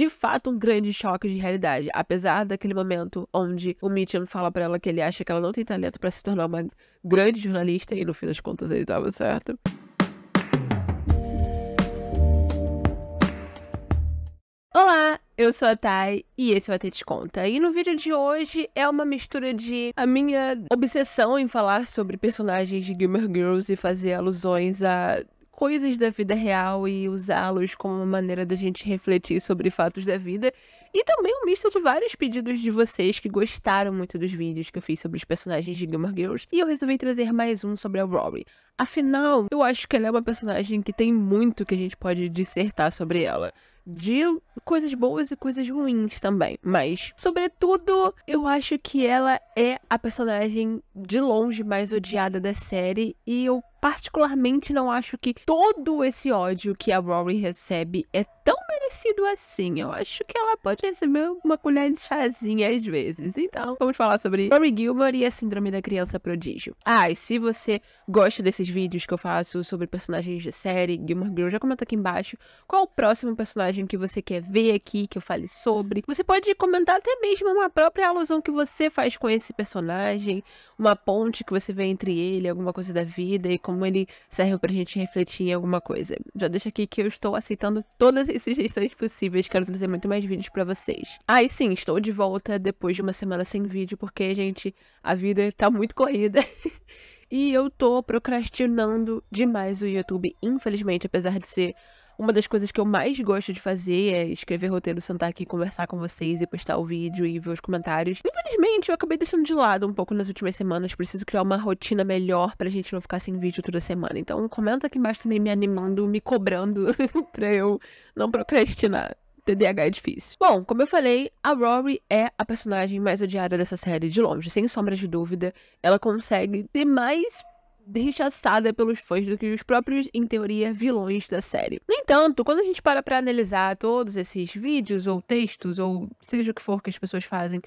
de fato um grande choque de realidade. Apesar daquele momento onde o Mitchum fala pra ela que ele acha que ela não tem talento pra se tornar uma grande jornalista, e no fim das contas ele tava certo. Olá, eu sou a Thay e esse é o AT Te Conta. E no vídeo de hoje é uma mistura de a minha obsessão em falar sobre personagens de Gilmore Girls e fazer alusões a coisas da vida real e usá-los como uma maneira da gente refletir sobre fatos da vida. E também um misto de vários pedidos de vocês que gostaram muito dos vídeos que eu fiz sobre os personagens de Gilmore Girls. E eu resolvi trazer mais um sobre a Rory. Afinal, eu acho que ela é uma personagem que tem muito que a gente pode dissertar sobre ela. De coisas boas e coisas ruins também. Mas, sobretudo, eu acho que ela é a personagem de longe mais odiada da série. E eu particularmente não acho que todo esse ódio que a Rory recebe é tão merecido assim. Eu acho que ela pode receber uma colher de chazinha às vezes. Então, vamos falar sobre Rory Gilmore e a síndrome da criança prodígio. Ah, e se você gosta desses vídeos que eu faço sobre personagens de série, Gilmore Girls, já comenta aqui embaixo qual o próximo personagem que você quer ver aqui, que eu fale sobre. Você pode comentar até mesmo uma própria alusão que você faz com esse personagem, uma ponte que você vê entre ele, alguma coisa da vida e como ele serve pra gente refletir em alguma coisa. Já deixa aqui que eu estou aceitando todas as sugestões possíveis, quero trazer muito mais vídeos pra vocês. Ah, e sim, estou de volta depois de uma semana sem vídeo, porque, gente, a vida tá muito corrida. E eu tô procrastinando demais o YouTube, infelizmente, apesar de ser uma das coisas que eu mais gosto de fazer é escrever roteiro, sentar aqui, conversar com vocês e postar o vídeo e ver os comentários. Infelizmente, eu acabei deixando de lado um pouco nas últimas semanas. Preciso criar uma rotina melhor pra gente não ficar sem vídeo toda semana. Então, comenta aqui embaixo também me animando, me cobrando pra eu não procrastinar. TDAH é difícil. Bom, como eu falei, a Rory é a personagem mais odiada dessa série de longe, sem sombra de dúvida. Ela consegue ter mais rechaçada pelos fãs do que os próprios, em teoria, vilões da série. No entanto, quando a gente para pra analisar todos esses vídeos ou textos, ou seja o que for que as pessoas fazem,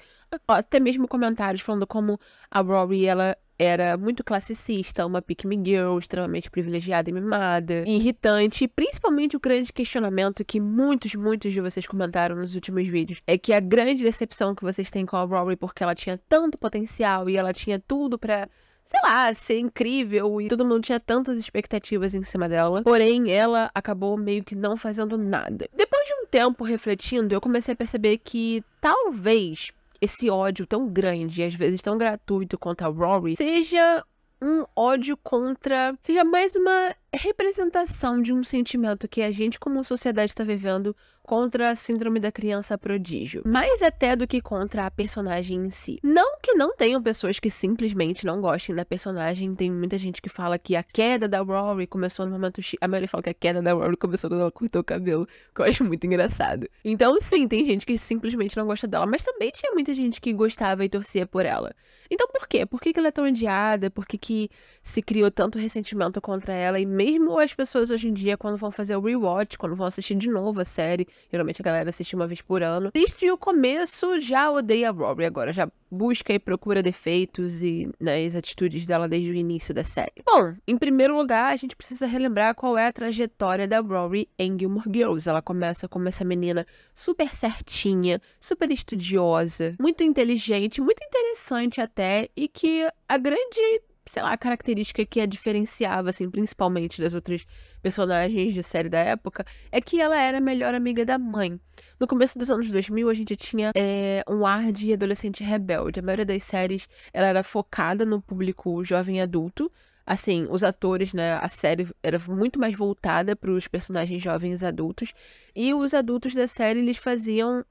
até mesmo comentários falando como a Rory, ela era muito classicista, uma pick-me girl, extremamente privilegiada e mimada, e irritante. Principalmente o grande questionamento que muitos de vocês comentaram nos últimos vídeos é que a grande decepção que vocês têm com a Rory porque ela tinha tanto potencial e ela tinha tudo pra, sei lá, ser incrível e todo mundo tinha tantas expectativas em cima dela. Porém, ela acabou meio que não fazendo nada. Depois de um tempo refletindo, eu comecei a perceber que talvez esse ódio tão grande e às vezes tão gratuito contra a Rory seja um ódio contra... seja mais uma representação de um sentimento que a gente como sociedade está vivendo contra a síndrome da criança prodígio. Mais até do que contra a personagem em si. Não que não tenham pessoas que simplesmente não gostem da personagem. Tem muita gente que fala que a queda da Rory começou no momento X. A maioria fala que a queda da Rory começou quando ela cortou o cabelo, que eu acho muito engraçado. Então sim, tem gente que simplesmente não gosta dela, mas também tinha muita gente que gostava e torcia por ela. Então por quê? Por que ela é tão odiada? Por que se criou tanto ressentimento contra ela? E mesmo as pessoas hoje em dia, quando vão fazer o rewatch, quando vão assistir de novo a série, geralmente a galera assiste uma vez por ano, desde o começo já odeia a Rory, agora já busca e procura defeitos e nas atitudes dela desde o início da série. Bom, em primeiro lugar, a gente precisa relembrar qual é a trajetória da Rory em Gilmore Girls. Ela começa como essa menina super certinha, super estudiosa, muito inteligente, muito interessante até, e que a grande, sei lá, a característica que a diferenciava, assim, principalmente das outras personagens de série da época, é que ela era a melhor amiga da mãe. No começo dos anos 2000, a gente tinha um ar de adolescente rebelde. A maioria das séries, ela era focada no público jovem adulto. Assim, os atores, né, a série era muito mais voltada para os personagens jovens adultos. E os adultos da série, eles faziam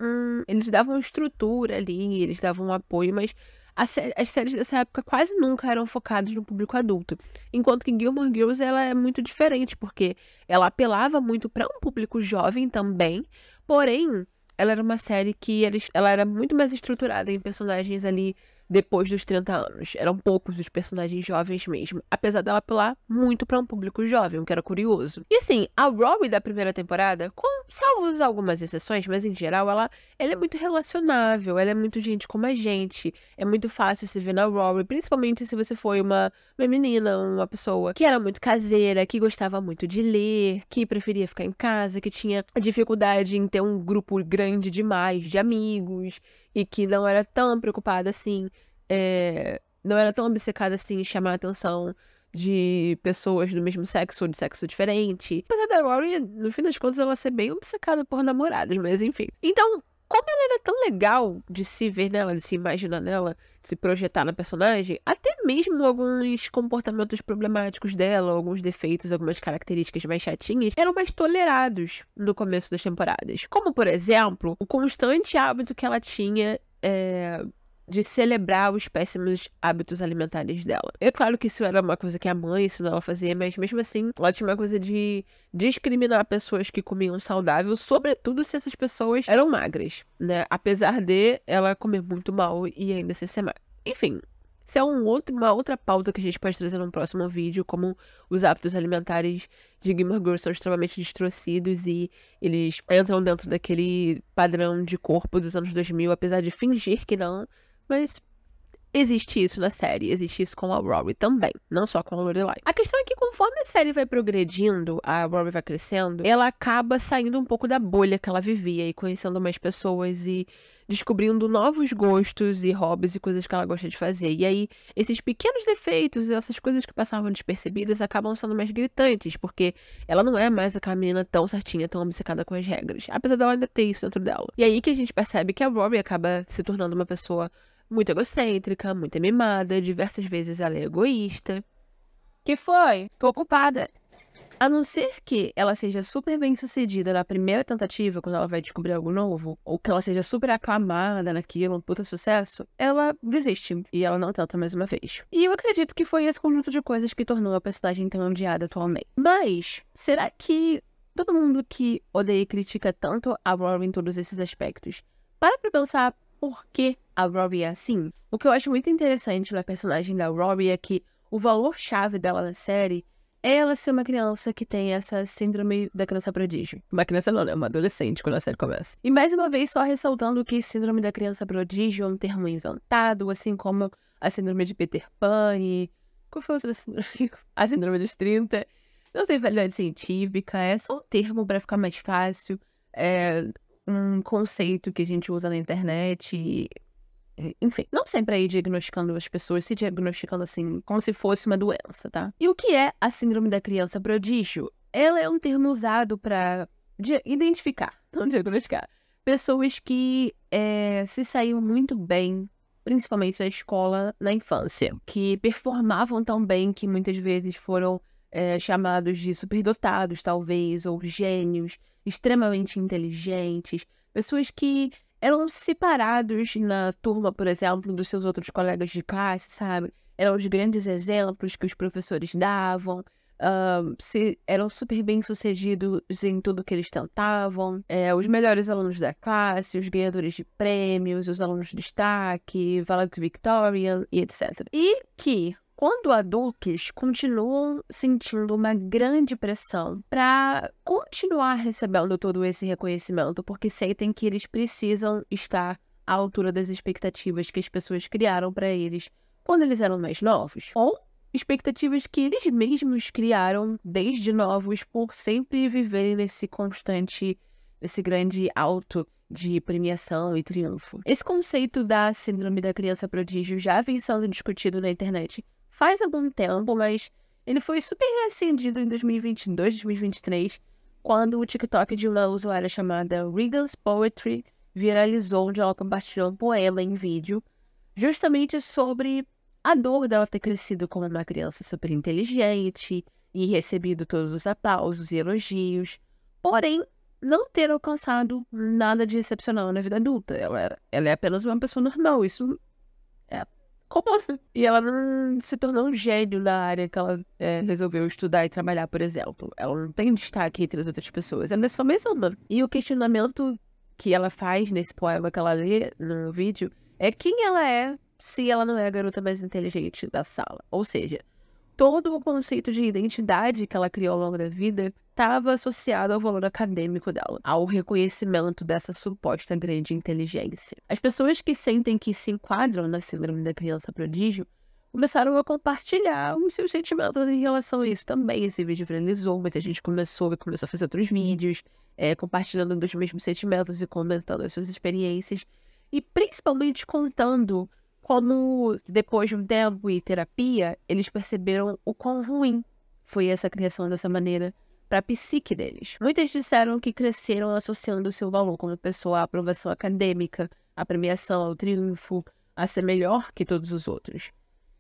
eles davam estrutura ali, eles davam apoio, mas as séries dessa época quase nunca eram focadas no público adulto. Enquanto que Gilmore Girls, ela é muito diferente, porque ela apelava muito para um público jovem também, porém, ela era uma série que ela era muito mais estruturada em personagens ali depois dos 30 anos. Eram poucos os personagens jovens mesmo, apesar dela apelar muito para um público jovem, o que era curioso. E assim, a Rory da primeira temporada, com salvos algumas exceções, mas em geral ela é muito relacionável, ela é muito gente como a gente, é muito fácil se ver na Rory, principalmente se você foi uma menina, uma pessoa que era muito caseira, que gostava muito de ler, que preferia ficar em casa, que tinha dificuldade em ter um grupo grande demais de amigos, e que não era tão preocupada assim, não era tão obcecada assim em chamar a atenção de pessoas do mesmo sexo ou de sexo diferente. Apesar da Rory, no fim das contas, ela ser bem obcecada por namorados, mas enfim. Então, como ela era tão legal de se ver nela, de se imaginar nela, de se projetar na personagem, até mesmo alguns comportamentos problemáticos dela, alguns defeitos, algumas características mais chatinhas, eram mais tolerados no começo das temporadas. Como, por exemplo, o constante hábito que ela tinha de celebrar os péssimos hábitos alimentares dela. É claro que isso era uma coisa que a mãe ensinou ela a fazer, mas mesmo assim, ela tinha uma coisa de discriminar pessoas que comiam saudável, sobretudo se essas pessoas eram magras, né? Apesar de ela comer muito mal e ainda ser magra. Enfim, isso é uma outra pauta que a gente pode trazer num próximo vídeo, como os hábitos alimentares de Gilmore Girls são extremamente distorcidos e eles entram dentro daquele padrão de corpo dos anos 2000, apesar de fingir que não. Mas existe isso na série, existe isso com a Rory também, não só com a Lorelai. A questão é que conforme a série vai progredindo, a Rory vai crescendo, ela acaba saindo um pouco da bolha que ela vivia e conhecendo mais pessoas e descobrindo novos gostos e hobbies e coisas que ela gosta de fazer. E aí, esses pequenos defeitos, essas coisas que passavam despercebidas, acabam sendo mais gritantes, porque ela não é mais aquela menina tão certinha, tão obcecada com as regras, apesar dela ainda ter isso dentro dela. E aí que a gente percebe que a Rory acaba se tornando uma pessoa muito egocêntrica, muito mimada, diversas vezes ela é egoísta. Que foi? Tô ocupada. A não ser que ela seja super bem sucedida na primeira tentativa, quando ela vai descobrir algo novo, ou que ela seja super aclamada naquilo, um puta sucesso, ela desiste e ela não tenta mais uma vez. E eu acredito que foi esse conjunto de coisas que tornou a personagem tão odiada atualmente. Mas, será que todo mundo que odeia e critica tanto a Rory em todos esses aspectos, para pra pensar por que a Rory é assim? O que eu acho muito interessante na personagem da Rory é que o valor-chave dela na série é ela ser uma criança que tem essa síndrome da criança prodígio. Uma criança não, né? Uma adolescente quando a série começa. E mais uma vez, só ressaltando que síndrome da criança prodígio é um termo inventado, assim como a síndrome de Peter Pan e... Qual foi a outra síndrome? A síndrome dos 30. Não tem validade científica, é só um termo para ficar mais fácil. É um conceito que a gente usa na internet, enfim, não sempre aí diagnosticando as pessoas, se diagnosticando assim, como se fosse uma doença, tá? E o que é a síndrome da criança prodígio? Ela é um termo usado para identificar, não diagnosticar, pessoas que se saíam muito bem, principalmente na escola, na infância, que performavam tão bem que muitas vezes foram chamados de superdotados, talvez, ou gênios, extremamente inteligentes, pessoas que eram separados na turma, por exemplo, dos seus outros colegas de classe, sabe? Eram os grandes exemplos que os professores davam, eram super bem-sucedidos em tudo que eles tentavam, os melhores alunos da classe, os ganhadores de prêmios, os alunos de destaque, valedictorian e etc. E que, quando adultos, continuam sentindo uma grande pressão para continuar recebendo todo esse reconhecimento, porque sentem que eles precisam estar à altura das expectativas que as pessoas criaram para eles quando eles eram mais novos, ou expectativas que eles mesmos criaram desde novos por sempre viverem nesse grande alto de premiação e triunfo. Esse conceito da síndrome da criança prodígio já vem sendo discutido na internet faz algum tempo, mas ele foi super reacendido em 2022, 2023, quando o TikTok de uma usuária chamada Regan's Poetry viralizou, onde ela compartilhou um poema em vídeo, justamente sobre a dor dela ter crescido como uma criança super inteligente e recebido todos os aplausos e elogios, porém não ter alcançado nada de excepcional na vida adulta. Ela é apenas uma pessoa normal, isso é comum. E ela não se tornou um gênio na área que ela resolveu estudar e trabalhar, por exemplo. Ela não tem destaque entre as outras pessoas, ela é só mais uma. E o questionamento que ela faz nesse poema que ela lê no vídeo é quem ela é se ela não é a garota mais inteligente da sala. Ou seja, todo o conceito de identidade que ela criou ao longo da vida estava associado ao valor acadêmico dela, ao reconhecimento dessa suposta grande inteligência. As pessoas que sentem que se enquadram na síndrome da criança prodígio começaram a compartilhar os seus sentimentos em relação a isso também. Esse vídeo viralizou, muita gente começou a fazer outros vídeos, compartilhando dos mesmos sentimentos e comentando as suas experiências, e principalmente contando como, depois de um tempo e terapia, eles perceberam o quão ruim foi essa criação dessa maneira para a psique deles. Muitas disseram que cresceram associando o seu valor como pessoa à aprovação acadêmica, à premiação, ao triunfo, a ser melhor que todos os outros.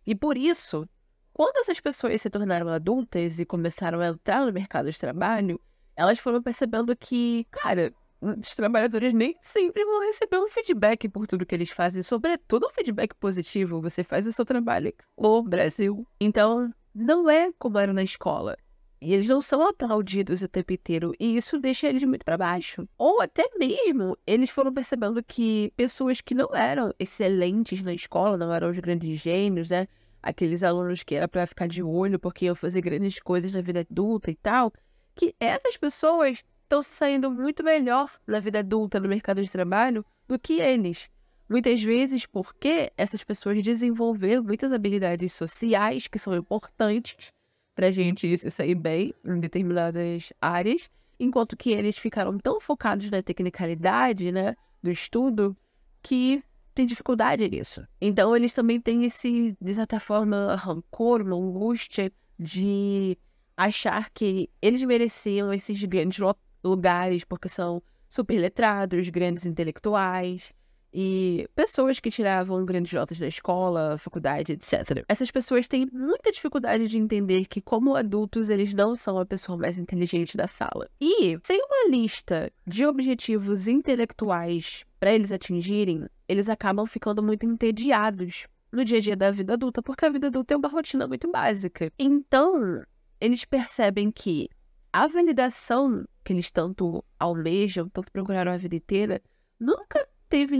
E por isso, quando essas pessoas se tornaram adultas e começaram a entrar no mercado de trabalho, elas foram percebendo que, cara, os trabalhadores nem sempre vão receber um feedback por tudo que eles fazem, sobretudo um feedback positivo. Você faz o seu trabalho no Brasil. Então, não é como era na escola. E eles não são aplaudidos o tempo inteiro, e isso deixa eles muito para baixo. Ou até mesmo, eles foram percebendo que pessoas que não eram excelentes na escola, não eram os grandes gênios, né? Aqueles alunos que era para ficar de olho porque iam fazer grandes coisas na vida adulta e tal, que essas pessoas estão se saindo muito melhor na vida adulta, no mercado de trabalho, do que eles. Muitas vezes porque essas pessoas desenvolveram muitas habilidades sociais que são importantes pra gente se sair bem em determinadas áreas, enquanto que eles ficaram tão focados na tecnicalidade, né, do estudo, que tem dificuldade nisso. Então, eles também têm esse, de certa forma, rancor, uma angústia de achar que eles mereciam esses grandes lugares porque são super letrados, grandes intelectuais e pessoas que tiravam grandes notas na escola, faculdade, etc. Essas pessoas têm muita dificuldade de entender que, como adultos, eles não são a pessoa mais inteligente da sala. E, sem uma lista de objetivos intelectuais para eles atingirem, eles acabam ficando muito entediados no dia a dia da vida adulta, porque a vida adulta é uma rotina muito básica. Então, eles percebem que a validação que eles tanto almejam, tanto procuraram a vida inteira, nunca esteve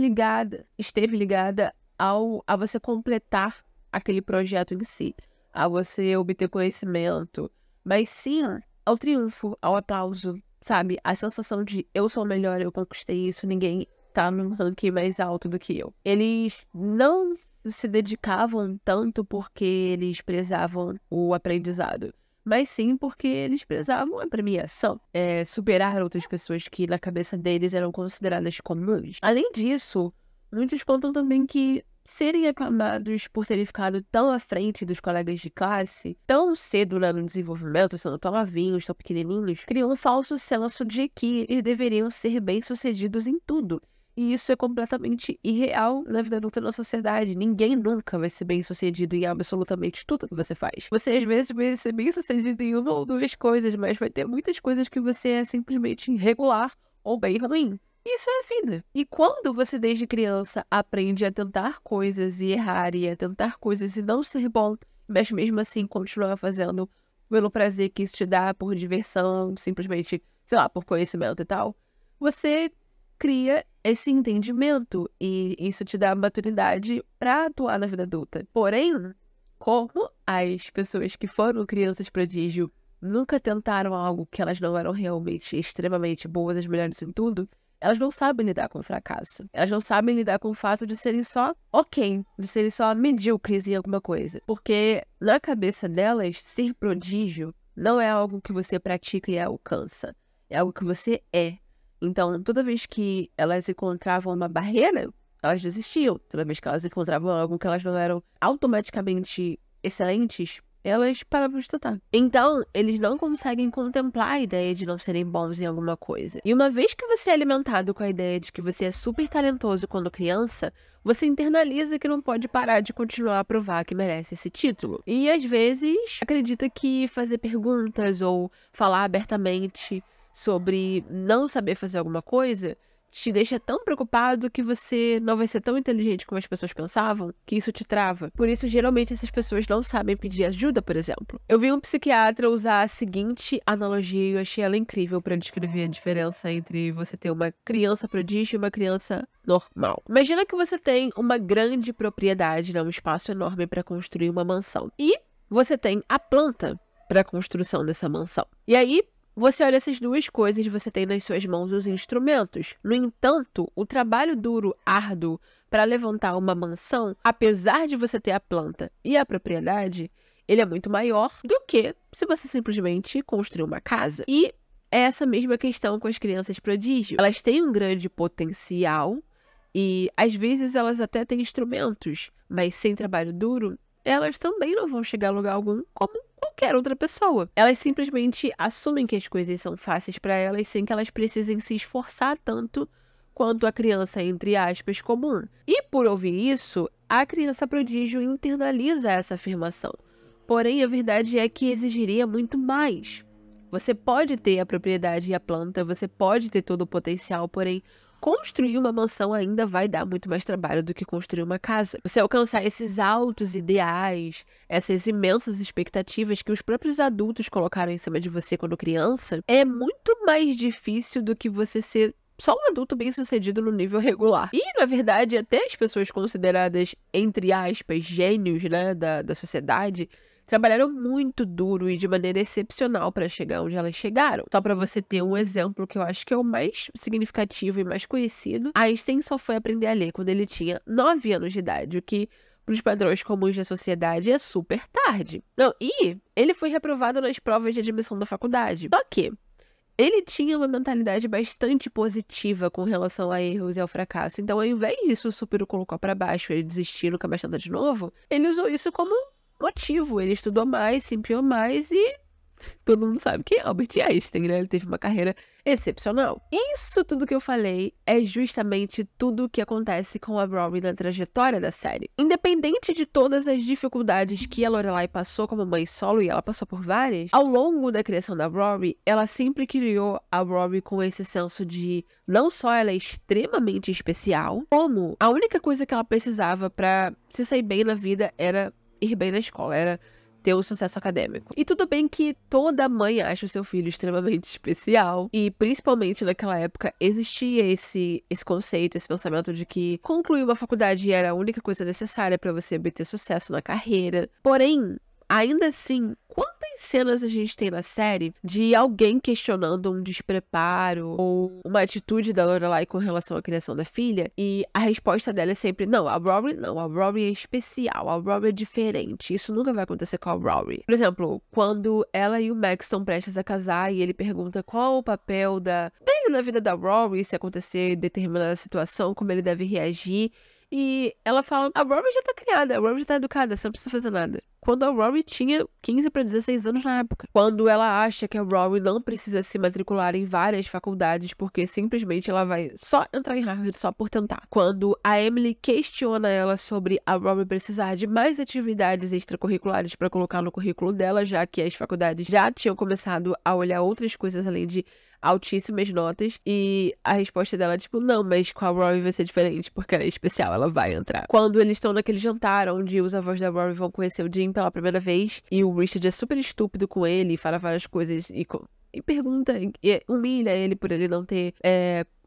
ligada a você completar aquele projeto em si, a você obter conhecimento, mas sim ao triunfo, ao aplauso, sabe? A sensação de eu sou melhor, eu conquistei isso, ninguém tá num ranking mais alto do que eu. Eles não se dedicavam tanto porque eles prezavam o aprendizado, mas sim porque eles prezavam a premiação, superar outras pessoas que na cabeça deles eram consideradas comuns. Além disso, muitos contam também que serem aclamados por terem ficado tão à frente dos colegas de classe, tão cedo no desenvolvimento, sendo tão novinhos, tão pequenininhos, criou um falso senso de que eles deveriam ser bem-sucedidos em tudo. E isso é completamente irreal na vida adulta na sociedade. Ninguém nunca vai ser bem-sucedido em absolutamente tudo que você faz. Você, às vezes, vai ser bem-sucedido em uma ou duas coisas, mas vai ter muitas coisas que você é simplesmente irregular ou bem ruim. Isso é a vida. E quando você, desde criança, aprende a tentar coisas e errar, e a tentar coisas e não ser bom, mas mesmo assim continuar fazendo pelo prazer que isso te dá, por diversão, simplesmente, sei lá, por conhecimento e tal, você cria esse entendimento e isso te dá maturidade para atuar na vida adulta. Porém, como as pessoas que foram crianças prodígio nunca tentaram algo que elas não eram realmente extremamente boas, as melhores em tudo, elas não sabem lidar com o fracasso. Elas não sabem lidar com o fato de serem só de serem só medíocres em alguma coisa. Porque na cabeça delas, ser prodígio não é algo que você pratica e alcança. É algo que você é. Então, toda vez que elas encontravam uma barreira, elas desistiam. Toda vez que elas encontravam algo que elas não eram automaticamente excelentes, elas paravam de estudar. Então, eles não conseguem contemplar a ideia de não serem bons em alguma coisa. E uma vez que você é alimentado com a ideia de que você é super talentoso quando criança, você internaliza que não pode parar de continuar a provar que merece esse título. E, às vezes, acredita que fazer perguntas ou falar abertamente sobre não saber fazer alguma coisa te deixa tão preocupado que você não vai ser tão inteligente como as pessoas pensavam, que isso te trava. Por isso, geralmente, essas pessoas não sabem pedir ajuda, por exemplo. Eu vi um psiquiatra usar a seguinte analogia e eu achei ela incrível para descrever a diferença entre você ter uma criança prodígio e uma criança normal. Imagina que você tem uma grande propriedade, né, um espaço enorme para construir uma mansão. E você tem a planta para a construção dessa mansão. E aí, você olha essas duas coisas e você tem nas suas mãos os instrumentos. No entanto, o trabalho duro, árduo, para levantar uma mansão, apesar de você ter a planta e a propriedade, ele é muito maior do que se você simplesmente construir uma casa. E é essa mesma questão com as crianças prodígio. Elas têm um grande potencial e, às vezes, elas até têm instrumentos, mas sem trabalho duro, elas também não vão chegar a lugar algum como qualquer outra pessoa. Elas simplesmente assumem que as coisas são fáceis para elas sem que elas precisem se esforçar tanto quanto a criança, entre aspas, comum. E por ouvir isso, a criança prodígio internaliza essa afirmação. Porém, a verdade é que exigiria muito mais. Você pode ter a propriedade e a planta, você pode ter todo o potencial, porém, construir uma mansão ainda vai dar muito mais trabalho do que construir uma casa. Você alcançar esses altos ideais, essas imensas expectativas que os próprios adultos colocaram em cima de você quando criança, é muito mais difícil do que você ser só um adulto bem-sucedido no nível regular. E, na verdade, até as pessoas consideradas, entre aspas, gênios, né, da sociedade, trabalharam muito duro e de maneira excepcional para chegar onde elas chegaram. Só para você ter um exemplo que eu acho que é o mais significativo e mais conhecido, Einstein só foi aprender a ler quando ele tinha 9 anos de idade, o que, para os padrões comuns da sociedade, é super tarde. Não, e ele foi reprovado nas provas de admissão da faculdade. Só que ele tinha uma mentalidade bastante positiva com relação a erros e ao fracasso. Então, ao invés disso, super o colocou para baixo, ele desistiu, nunca mais tentar de novo, ele usou isso como motivo. Ele estudou mais, se empenhou mais e todo mundo sabe que é Albert Einstein, né? Ele teve uma carreira excepcional. Isso tudo que eu falei é justamente tudo o que acontece com a Rory na trajetória da série. Independente de todas as dificuldades que a Lorelai passou como mãe solo, e ela passou por várias, ao longo da criação da Rory, ela sempre criou a Rory com esse senso de não só ela é extremamente especial, como a única coisa que ela precisava pra se sair bem na vida era ir bem na escola, era ter um sucesso acadêmico. E tudo bem que toda mãe acha o seu filho extremamente especial, e principalmente naquela época existia esse conceito, esse pensamento de que concluir uma faculdade era a única coisa necessária para você obter sucesso na carreira. Porém, ainda assim, quantas cenas a gente tem na série de alguém questionando um despreparo ou uma atitude da Lorelai com relação à criação da filha, e a resposta dela é sempre, não, a Rory é especial, a Rory é diferente, isso nunca vai acontecer com a Rory. Por exemplo, quando ela e o Max estão prestes a casar e ele pergunta qual o papel dele na vida da Rory, se acontecer determinada situação, como ele deve reagir, e ela fala, a Rory já tá criada, a Rory já tá educada, você não precisa fazer nada. Quando a Rory tinha 15 para 16 anos na época. Quando ela acha que a Rory não precisa se matricular em várias faculdades porque simplesmente ela vai só entrar em Harvard só por tentar. Quando a Emily questiona ela sobre a Rory precisar de mais atividades extracurriculares para colocar no currículo dela, já que as faculdades já tinham começado a olhar outras coisas além de altíssimas notas, e a resposta dela é tipo, não, mas com a Rory vai ser diferente, porque ela é especial, ela vai entrar. Quando eles estão naquele jantar onde os avós da Rory vão conhecer o Jim pela primeira vez, e o Richard é super estúpido com ele, fala várias coisas e pergunta, e humilha ele por ele não ter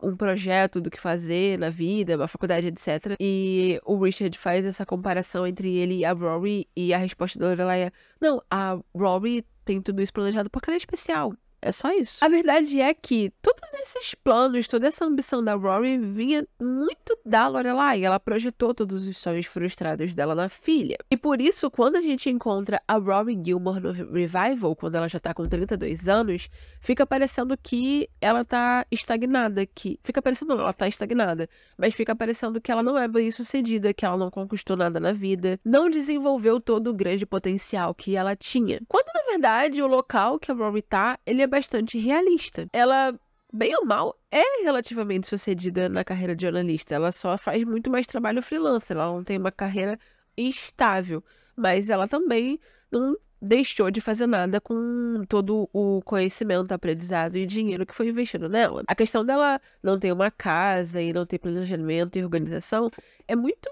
um projeto do que fazer na vida, uma faculdade, etc. E o Richard faz essa comparação entre ele e a Rory, e a resposta dela é, não, a Rory tem tudo isso planejado porque ela é especial. É só isso. A verdade é que todos esses planos, toda essa ambição da Rory vinha muito da Lorelai. Ela projetou todos os sonhos frustrados dela na filha. E por isso, quando a gente encontra a Rory Gilmore no Revival, quando ela já tá com 32 anos, fica parecendo que ela tá estagnada. Fica parecendo não, ela tá estagnada. Mas fica parecendo que ela não é bem-sucedida, que ela não conquistou nada na vida, não desenvolveu todo o grande potencial que ela tinha. Quando, na verdade, o local que a Rory tá, ele é bastante realista. Ela, bem ou mal, é relativamente sucedida na carreira de jornalista. Ela só faz muito mais trabalho freelancer. Ela não tem uma carreira estável. Mas ela também não deixou de fazer nada com todo o conhecimento, aprendizado e dinheiro que foi investido nela. A questão dela não ter uma casa e não ter planejamento e organização é muito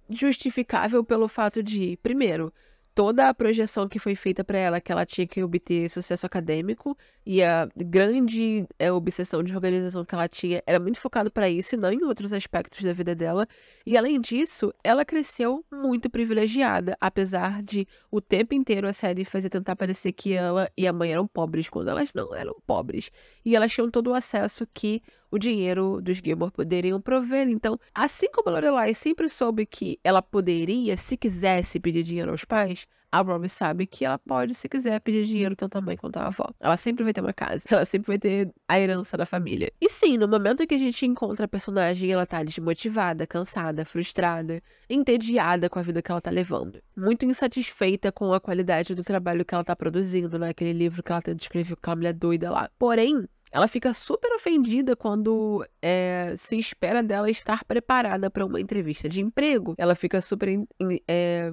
justificável pelo fato de, primeiro, toda a projeção que foi feita para ela, que ela tinha que obter sucesso acadêmico, e a grande obsessão de organização que ela tinha era muito focado para isso e não em outros aspectos da vida dela. E além disso, ela cresceu muito privilegiada, apesar de o tempo inteiro a série fazer tentar parecer que ela e a mãe eram pobres, quando elas não eram pobres. E elas tinham todo o acesso que o dinheiro dos Gilmore poderiam prover. Então, assim como a Lorelai sempre soube que ela poderia, se quisesse, pedir dinheiro aos pais, a Rory sabe que ela pode, se quiser, pedir dinheiro tanto a mãe quanto a avó. Ela sempre vai ter uma casa. Ela sempre vai ter a herança da família. E sim, no momento em que a gente encontra a personagem, ela tá desmotivada, cansada, frustrada, entediada com a vida que ela tá levando. Muito insatisfeita com a qualidade do trabalho que ela tá produzindo, né? Aquele livro que ela tenta escrever com aquela mulher doida lá. Porém, ela fica super ofendida quando se espera dela estar preparada para uma entrevista de emprego. Ela fica super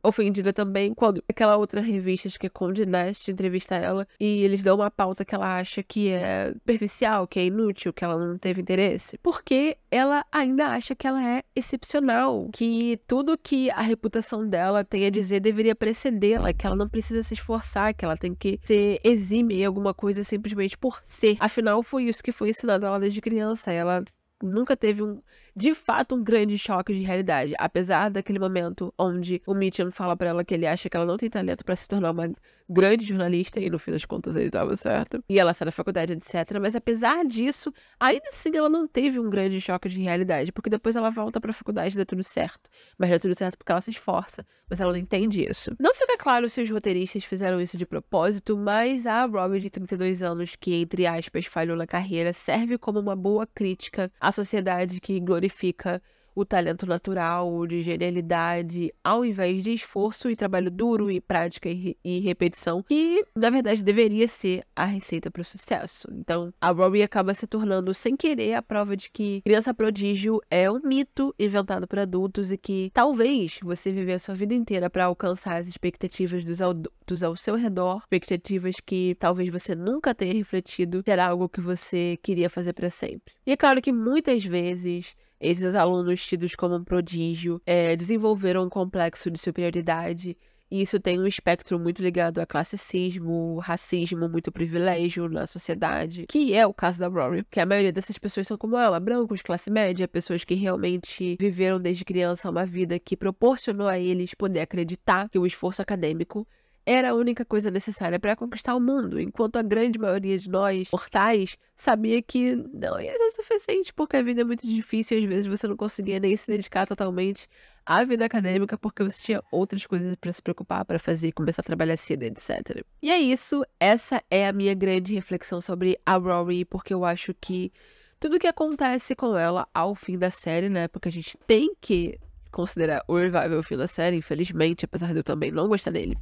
ofendida também quando aquela outra revista, acho que é Condé Nast, entrevista ela e eles dão uma pauta que ela acha que é superficial, que é inútil, que ela não teve interesse. Porque ela ainda acha que ela é excepcional, que tudo que a reputação dela tem a dizer deveria precedê-la, que ela não precisa se esforçar, que ela tem que ser exime em alguma coisa simplesmente por ser. Afinal, foi isso que foi ensinado a ela desde criança. Ela nunca teve de fato um grande choque de realidade, apesar daquele momento onde o Mitchum fala pra ela que ele acha que ela não tem talento pra se tornar uma grande jornalista, e no fim das contas ele tava certo, e ela sai da faculdade, etc. Mas apesar disso, ainda assim ela não teve um grande choque de realidade, porque depois ela volta pra faculdade e dá tudo certo. Mas dá tudo certo porque ela se esforça, mas ela não entende isso. Não fica claro se os roteiristas fizeram isso de propósito, mas a Rory, de 32 anos, que entre aspas falhou na carreira, serve como uma boa crítica à sociedade que glorifica o talento natural, de genialidade, ao invés de esforço e trabalho duro e prática e repetição, que na verdade deveria ser a receita para o sucesso. Então, a Rory acaba se tornando, sem querer, a prova de que criança prodígio é um mito inventado por adultos e que talvez você viver a sua vida inteira para alcançar as expectativas dos adultos ao seu redor, expectativas que talvez você nunca tenha refletido, será algo que você queria fazer para sempre. E é claro que muitas vezes esses alunos tidos como um prodígio desenvolveram um complexo de superioridade, e isso tem um espectro muito ligado a classicismo, racismo, muito privilégio na sociedade, que é o caso da Rory, porque a maioria dessas pessoas são como ela, brancos, classe média, pessoas que realmente viveram desde criança uma vida que proporcionou a eles poder acreditar que o esforço acadêmico era a única coisa necessária para conquistar o mundo, enquanto a grande maioria de nós, mortais, sabia que não ia ser suficiente, porque a vida é muito difícil e às vezes você não conseguia nem se dedicar totalmente à vida acadêmica porque você tinha outras coisas para se preocupar, para fazer, começar a trabalhar cedo, etc. E é isso, essa é a minha grande reflexão sobre a Rory, porque eu acho que tudo que acontece com ela ao fim da série, né, porque a gente tem que considerar o revival o fim da série, infelizmente, apesar de eu também não gostar dele,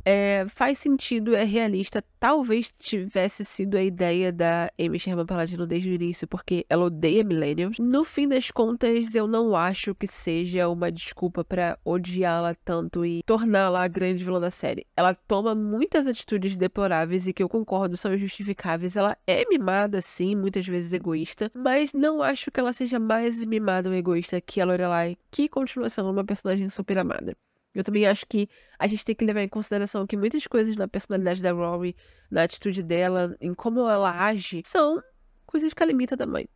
faz sentido, é realista. Talvez tivesse sido a ideia da Amy Sherman Palladino desde o início, porque ela odeia millennials. No fim das contas, eu não acho que seja uma desculpa pra odiá-la tanto e torná-la a grande vilã da série. Ela toma muitas atitudes deploráveis e que eu concordo são injustificáveis. Ela é mimada, sim, muitas vezes egoísta, mas não acho que ela seja mais mimada ou egoísta que a Lorelai, que continua sendo uma personagem super amada. Eu também acho que a gente tem que levar em consideração que muitas coisas na personalidade da Rory, na atitude dela, em como ela age, são coisas que ela imita da mãe.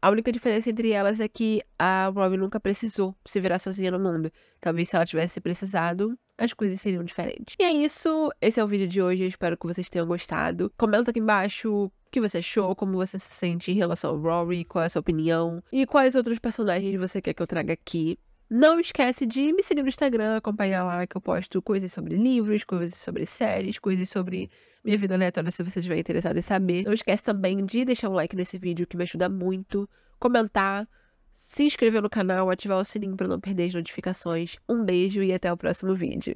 A única diferença entre elas é que a Rory nunca precisou se virar sozinha no mundo. Talvez se ela tivesse precisado, as coisas seriam diferentes. E é isso, esse é o vídeo de hoje, eu espero que vocês tenham gostado. Comenta aqui embaixo o que você achou, como você se sente em relação ao Rory, qual é a sua opinião e quais outros personagens você quer que eu traga aqui. Não esquece de me seguir no Instagram, acompanhar lá que eu posto coisas sobre livros, coisas sobre séries, coisas sobre minha vida aleatória, se você estiver interessado em saber. Não esquece também de deixar um like nesse vídeo, que me ajuda muito, comentar, se inscrever no canal, ativar o sininho para não perder as notificações. Um beijo e até o próximo vídeo.